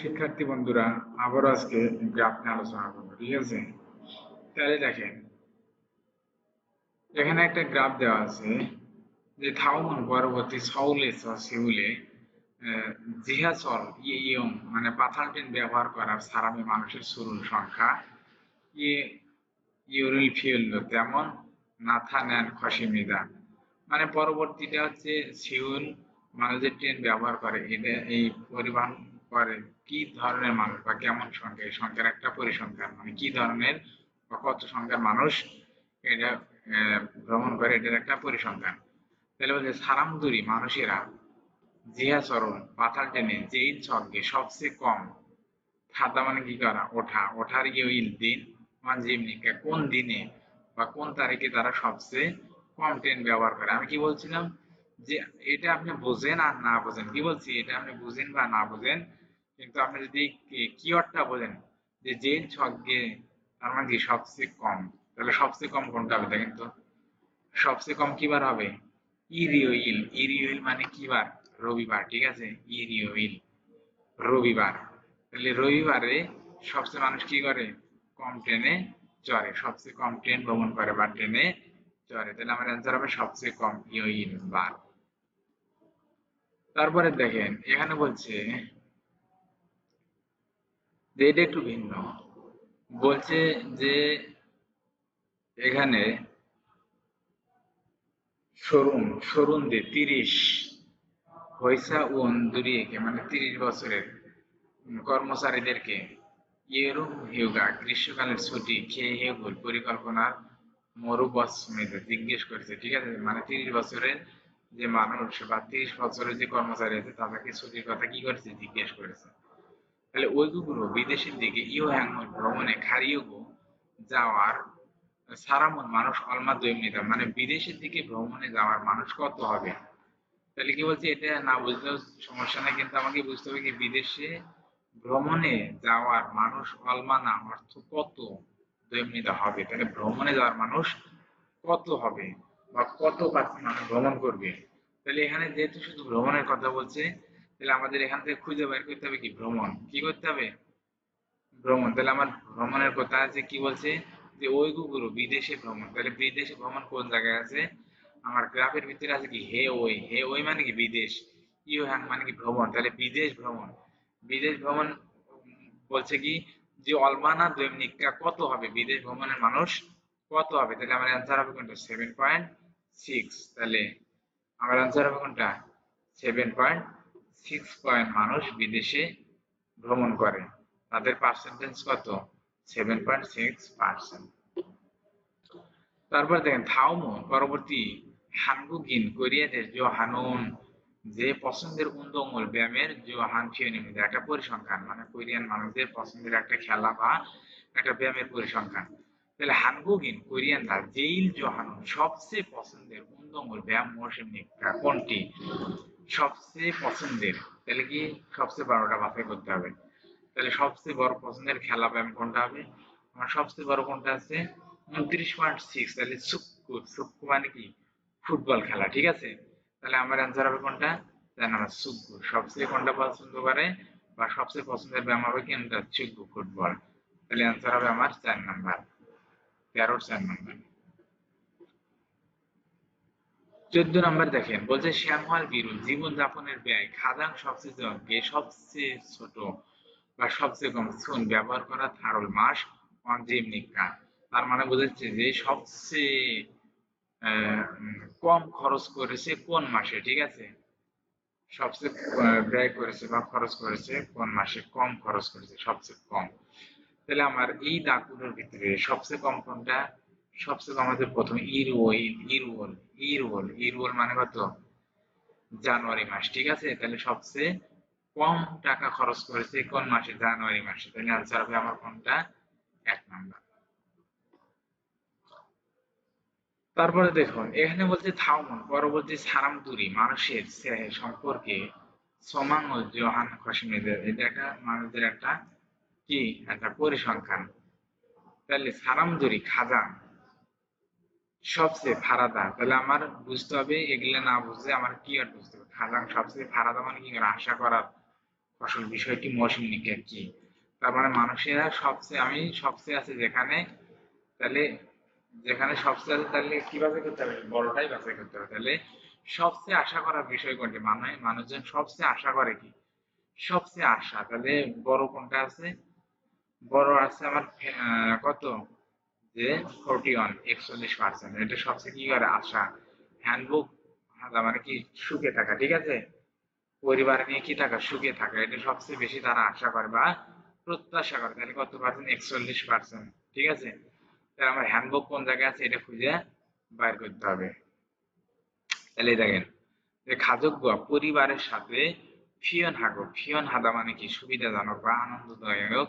শিক্ষার্থী বন্ধুরা, আবারও আজকে গ্রাফ নিয়ে আলোচনা করবো। ঠিক আছে, তাহলে দেখেন, এখানে একটা গ্রাফ দেওয়া আছে যে থাউমন পরবর্তী সউলে সিউলে জিহাসল ইয়ং মানে পাথাল ট্রেন ব্যবহার করার সারামে মানুষের শুরুর সংখ্যা ইয়ে ইউরিল ফিউল তেমন নাথা নেন খসিমিদা মানে পরবর্তীটা হচ্ছে সিউল মানুষ যে ট্রেন ব্যবহার করে এটা এই পরিবহন করে কি ধরনের মানুষ বা কেমন সংখ্যা, এই সংখ্যার একটা পরিসংখ্যান মানে কি ধরনের বা কত সংখ্যার মানুষ এটা ভ্রমণ করে, এটার একটা পরিসংখ্যান। তাহলে বলছে সারামদুরি মানুষেরা জিহাচরণ পাতাল টেনে যেই ছকে সবচেয়ে কম খাদা মানে কি করা ওঠা ওঠার ইউইল দিন মানজিমনিকা কোন দিনে বা কোন তারিখে তারা সবচেয়ে কম ট্রেন ব্যবহার করে। আমি কি বলছিলাম যে এটা আপনি বোঝেন আর না বোঝেন, কি বলছি এটা আপনি বুঝেন বা না বোঝেন, কিন্তু আপনি যদি কিওয়ার্ডটা বোঝেন যে জেল ছকে তার মানে কি সবচেয়ে কম, তাহলে সবচেয়ে কম কোনটা হবে দেখেন তো। সবচেয়ে কম কি বার হবে? ইরিওইল। ইরিওইল মানে কি বার? রবিবার। ঠিক আছে, ইরিওইল রবিবার। তাহলে রবিবারে সবচেয়ে মানুষ কি করে? কম ট্রেনে চড়ে, সবচেয়ে কম ট্রেন ভ্রমণ করে বা ট্রেনে চড়ে। তাহলে আমার অ্যান্সার হবে সবচেয়ে কম ইউইল বার। তারপরে দেখেন এখানে বলছে যে এটা একটু ভিন্ন, বলছে যে এখানে সরুন দে 30 হইসা উন দুরিয়েকে মানে 30 বছরের কর্মচারীদেরকে ইয়েরুম হিউগা গ্রীষ্মকালের ছুটি খেয়ে হেগুল পরিকল্পনার মরুবৎসমিতে জিজ্ঞেস করেছে। ঠিক আছে, মানে 30 বছরের যে মানুষ বা 30 বছরের যে কর্মচারী আছে তাদেরকে ছুটির কথা কি করেছে জিজ্ঞেস করেছে। তাহলে ওইগুলো বিদেশের দিকে ইউ হ্যাঙ্গল ভ্রমণে খারিয়েগো যাওয়ার সারামন মানুষ অলমা দৈমিতা মানে বিদেশের দিকে ভ্রমণে যাওয়ার মানুষ কত হবে। তাহলে কি বলছে, এটা না বুঝলেও সমস্যা নাই, কিন্তু আমাকে বুঝতে হবে কি বিদেশে ভ্রমণে যাওয়ার মানুষ অলমানা অর্থ কত দৈমিতা হবে। তাহলে ভ্রমণে যাওয়ার মানুষ কত হবে বা কত পার্সেন্ট মানুষ ভ্রমণ করবে। তাহলে এখানে যেহেতু শুধু ভ্রমণের কথা বলছে, তাহলে আমাদের এখান থেকে খুঁজে বের করতে হবে কি ভ্রমণ, কি করতে হবে ভ্রমণ। তাহলে আমার ভ্রমণের কথা আছে কি বলছে যে ওই গুরু বিদেশে ভ্রমণ, তাহলে বিদেশে ভ্রমণ কোন জায়গায় আছে? আমার গ্রাফের ভিতরে আছে কি হে ওই মানে কি বিদেশ, ইউ হ্যাং মানে কি ভ্রমণ, তাহলে বিদেশ ভ্রমণ। বিদেশ ভ্রমণ বলছে কি যে অলমানা দৈনিকটা কত হবে, বিদেশ ভ্রমণের মানুষ কত হবে। তাহলে আমার অ্যান্সার হবে কোনটা? 7.6। তাহলে আমার অ্যান্সার হবে কোনটা? 7.6 মানুষ বিদেশে ভ্রমণ করে, তাদের পার্সেন্টেজ কত? 7.6%। তারপর দেখেন থাউমো পরবর্তী হানগুগিন কোরিয়াদের হানুন যে পছন্দের উন্দমূল ব্যায়ামের হান ফিওনিমিতে একটা পরিসংখ্যান মানে কোরিয়ান মানুষদের পছন্দের একটা খেলা বা একটা ব্যায়ামের পরিসংখ্যান। তাহলে হানগুগিন কোরিয়ানরা জেইল হানুন সবচেয়ে পছন্দের উন্দমূল ব্যায়াম মৌসুম নিকা কোনটি? সবচেয়ে পছন্দের, তাহলে কি সবচেয়ে বড়টা বাছাই করতে হবে। তাহলে সবচেয়ে বড় পছন্দের খেলা ব্যায়াম কোনটা হবে? আমার সবচেয়ে বড় কোনটা আছে? 29.6। তাহলে সুক্কু সুক্কু মানে কি ফুটবল খেলা। ঠিক আছে, তাহলে আমার অ্যান্সার হবে কোনটা? জানেন আমার সুক্কু সবচেয়ে কোনটা পছন্দ করে বা সবচেয়ে পছন্দের ব্যায়াম হবে কোনটা? সুক্কু ফুটবল। তাহলে অ্যান্সার হবে আমার 4 নাম্বার, 13 4 নাম্বার। 14 নাম্বার দেখেন বলছে শ্যামল বিরুল জীবনযাপনের ব্যয় খাদাং সবচেয়ে জনকে সবচেয়ে ছোট বা সবচেয়ে কম সুন ব্যবহার করা থারল মাস অনজিমনিকা। তার মানে বোঝাচ্ছে যে সবচেয়ে কম খরচ করেছে কোন মাসে। ঠিক আছে, সবচেয়ে ব্যয় করেছে বা খরচ করেছে কোন মাসে, কম খরচ করেছে সবচেয়ে কম। তাহলে আমার এই দাগগুলোর ভিতরে সবচেয়ে কম কোনটা? সবচেয়ে কম আমাদের প্রথমে ইরওল মানে কত? জানুয়ারি মাস। ঠিক আছে, তাহলে সবচেয়ে কম টাকা খরচ করেছে কোন মাসে? জানুয়ারি মাসে। তাহলে আনসার হবে আমার কোনটা? 1 নাম্বার। তারপরে দেখুন এখানে বলছে থাউমন পরবর্তী সারামদুরি মানুষের সম্পর্কে সমাঙ্গ জোহান খসমিদের, এটা একটা মানুষদের একটা কি একটা পরিসংখ্যান। তাহলে সারামদুরি খাজান সবচেয়ে ফারাদা, তাহলে আমার বুঝতে হবে এগুলো না বুঝলে আমার কি আর বুঝতে হবে। খাজান সবচেয়ে ফারাদা মানে কি আশা করার ফসল বিষয়টি মৌসুম নিক্ষেপ কি? তার মানে মানুষেরা সবচেয়ে আছে যেখানে, তাহলে যেখানে সবচেয়ে আছে তাহলে কি বাছাই করতে হবে? বড়টাই বাছাই করতে হবে। তাহলে সবচেয়ে আশা করার বিষয় কোনটি? মানুষজন সবচেয়ে আশা করে কি? সবচেয়ে আশা, তাহলে বড় কোনটা আছে? বড় আছে আমার কত, যে 41 41%। এটা সবচেয়ে কি করে? আশা। হ্যান্ডবুক মানে কি? সুখে থাকা, ঠিক আছে? পরিবার নিয়ে কি থাকা? সুখে থাকা, এটা সবচেয়ে বেশি তারা আশা করে বা প্রত্যাশা করে। তাহলে কত পার্সেন্ট? 41%, ঠিক আছে? তাহলে আমার হ্যান্ডবুক কোন জায়গায় আছে এটা খুঁজে বাইর করতে হবে। তাহলে দেখেন যে খাদক পরিবারের সাথে ফিয়ন হাদা মানে কি? সুবিধাজনক বা আনন্দদায়ক,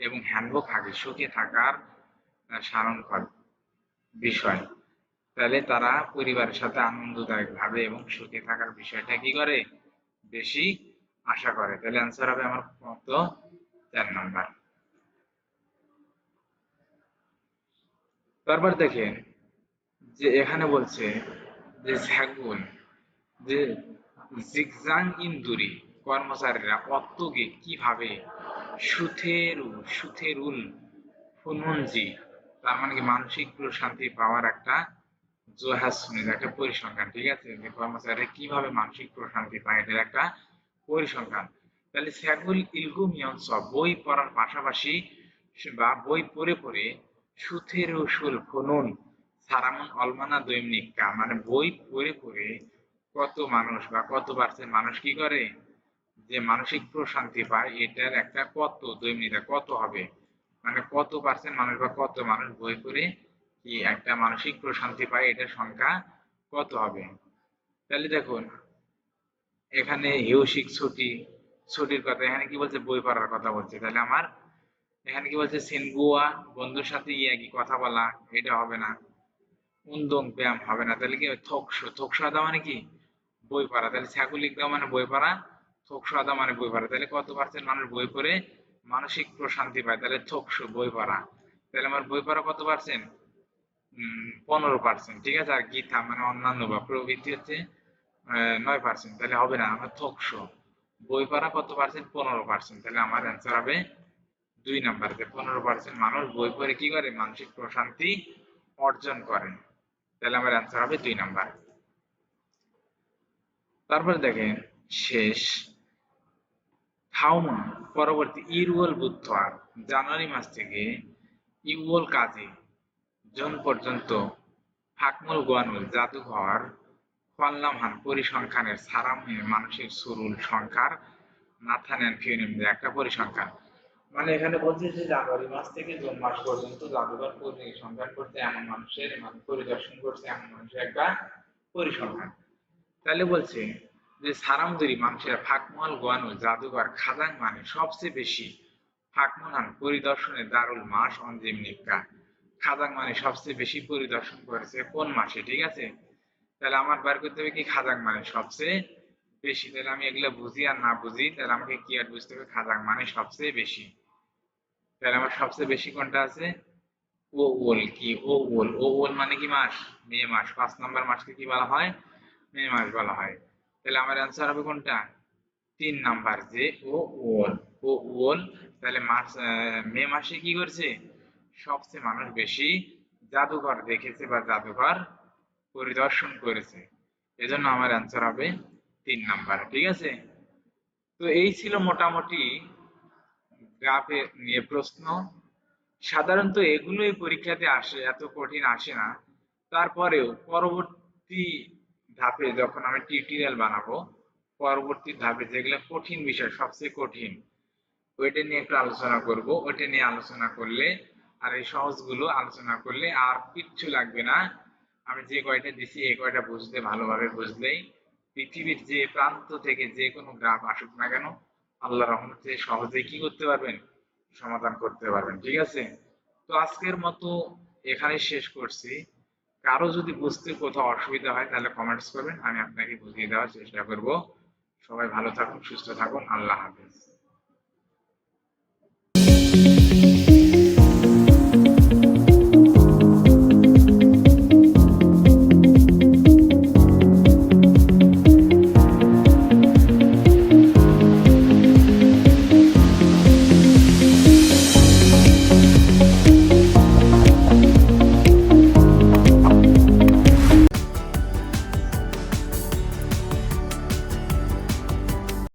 এবং হ্যান্ডবুক হাগে সুখে থাকার সারণখর বিষয়। তাহলে তারা পরিবারের সাথে আনন্দদায়ক ভাবে এবং সুখে থাকার বিষয়টা কি করে? বেশি আশা করে। তাহলে অ্যান্সার হবে আমার কত? 4 নাম্বার। তারপর দেখেন যে এখানে বলছে যে ছাগল, যে জিগজাং ইন্দুরি কর্মচারীরা অত্যাগে কিভাবে সুথেরুল ফুনমুনজি, তার মানে কি মানসিক প্রশান্তি পাওয়ার একটা জোহাজ শুনে একটা পরিসংখ্যান, ঠিক আছে? যে কর্মচারীরা কিভাবে মানসিক প্রশান্তি পায় এটার একটা পরিসংখ্যান। তাহলে সেগুল ইলগুমিয়ন সব বই পড়ার পাশাপাশি বা বই পড়ে পড়ে সুথের উসুল ফনুন সারামন অলমানা দৈনিকা, মানে বই পড়ে পড়ে কত মানুষ বা কত পার্সেন্ট মানুষ কি করে? যে মানসিক প্রশান্তি পায় এটার একটা কত দৈনিকা কত হবে, মানে কত পার্সেন্ট মানুষ বা কত মানুষ বই পড়ে কি একটা মানসিক প্রশান্তি পায় এটার সংখ্যা কত হবে? তাহলে দেখুন এখানে হিউসিক ছুটির কথা, এখানে কি বলছে? বই পড়ার কথা বলছে। তাহলে আমার এখানে কি বলছে? সিনগুয়া বন্ধুর সাথে ইয়াকি কথা বলা, এটা হবে না। উন্দং ব্যায়াম হবে না। তাহলে কি? থোকসো আদা মানে কি? বই পড়া। তাহলে ছাগলিক দাও মানে বই পড়া, থোকসো আদা মানে বই পড়া। তাহলে কত পার্সেন্ট মানুষ বই পড়ে মানসিক প্রশান্তি পায়? তাহলে থোকসো বই পড়া। তাহলে আমার বই পড়া কত পার্সেন্ট? 15%, ঠিক আছে? আর গীতা মানে অন্যান্য বা প্রবৃত্তি হচ্ছে 9%। তাহলে হবে না, আমার থোকসো বই পড়া কত পার্সেন্ট? 15%। তাহলে আমার অ্যান্সার হবে 2 নাম্বার, যে 15% মানুষ বই পড়ে কি করে? মানসিক প্রশান্তি অর্জন করে। তাহলে আমার অ্যান্সার হবে 2 নাম্বার। তারপরে দেখেন শেষ থাউমন পরবর্তী ইউল বুধবার জানুয়ারি মাস থেকে ইউল কাজী জুন পর্যন্ত ফাকমুল গোয়ানুল জাদুঘর ফাল্লামহান পরিসংখ্যানের সারামে মানুষের সুরুল সংখ্যার নাথানেন ফিউনিম একটা পরিসংখ্যান। মানে এখানে বলছে যে জানুয়ারি মাস থেকে জুন মাস পর্যন্ত জাদুঘর পরিসংখ্যান করতে এমন মানুষের মানে পরিদর্শন করছে এমন মানুষের একটা পরিসংখ্যান। তাহলে বলছে যে সারামদুরি মানুষের ফাকমল গোয়ানো জাদুঘর খাজাং মানে সবচেয়ে বেশি ফাকমহান পরিদর্শনে দারুল মাস অঞ্জিম নিকা, খাজাং মানে সবচেয়ে বেশি পরিদর্শন করেছে কোন মাসে, ঠিক আছে? তাহলে আমার বার করতে হবে কি? খাজাং মানে সবচেয়ে বেশি। তাহলে আমি এগুলো বুঝি আর না বুঝি, তাহলে আমাকে কি আর বুঝতে হবে? খাজাং মানে সবচেয়ে বেশি। তাহলে আমার সবচেয়ে বেশি কোনটা আছে? ও ওল কি? ও ওল মানে কি? মাস, মে মাস। 5 নাম্বার মাসকে কি বলা হয়? মে মাস বলা হয়। তাহলে আমার অ্যান্সার হবে কোনটা? 3 নাম্বার, যে ও ওল। ও ওল। তাহলে মার্চ মে মাসে কি করছে? সবচেয়ে মানুষ বেশি জাদুঘর দেখেছে বা জাদুঘর পরিদর্শন করেছে। এজন্য আমার অ্যান্সার হবে 3 নাম্বার, ঠিক আছে? তো এই ছিল মোটামুটি গ্রাফে নিয়ে প্রশ্ন। সাধারণত এগুলোই পরীক্ষাতে আসে, এত কঠিন আসে না। তারপরেও পরবর্তী ধাপে যখন আমি টিউটোরিয়াল বানাবো, পরবর্তী ধাপে যেগুলো কঠিন বিষয় সবচেয়ে কঠিন ওইটা নিয়ে একটু আলোচনা করব। ওইটা নিয়ে আলোচনা করলে আর এই সহজগুলো আলোচনা করলে আর কিচ্ছু লাগবে না। আমি যে কয়টা দিছি এই কয়টা বুঝতে ভালোভাবে বুঝলেই পৃথিবীর যে প্রান্ত থেকে যে কোনো গ্রাফ আসুক না কেন আল্লাহর রহমতে সহজেই কি করতে পারবেন? সমাধান করতে পারবেন, ঠিক আছে? তো আজকের মতো এখানে শেষ করছি। কারো যদি বুঝতে কোথাও অসুবিধা হয় তাহলে কমেন্টস করবেন, আমি আপনাকে বুঝিয়ে দেওয়ার চেষ্টা করব। সবাই ভালো থাকুন, সুস্থ থাকুন, আল্লাহ হাফেজ।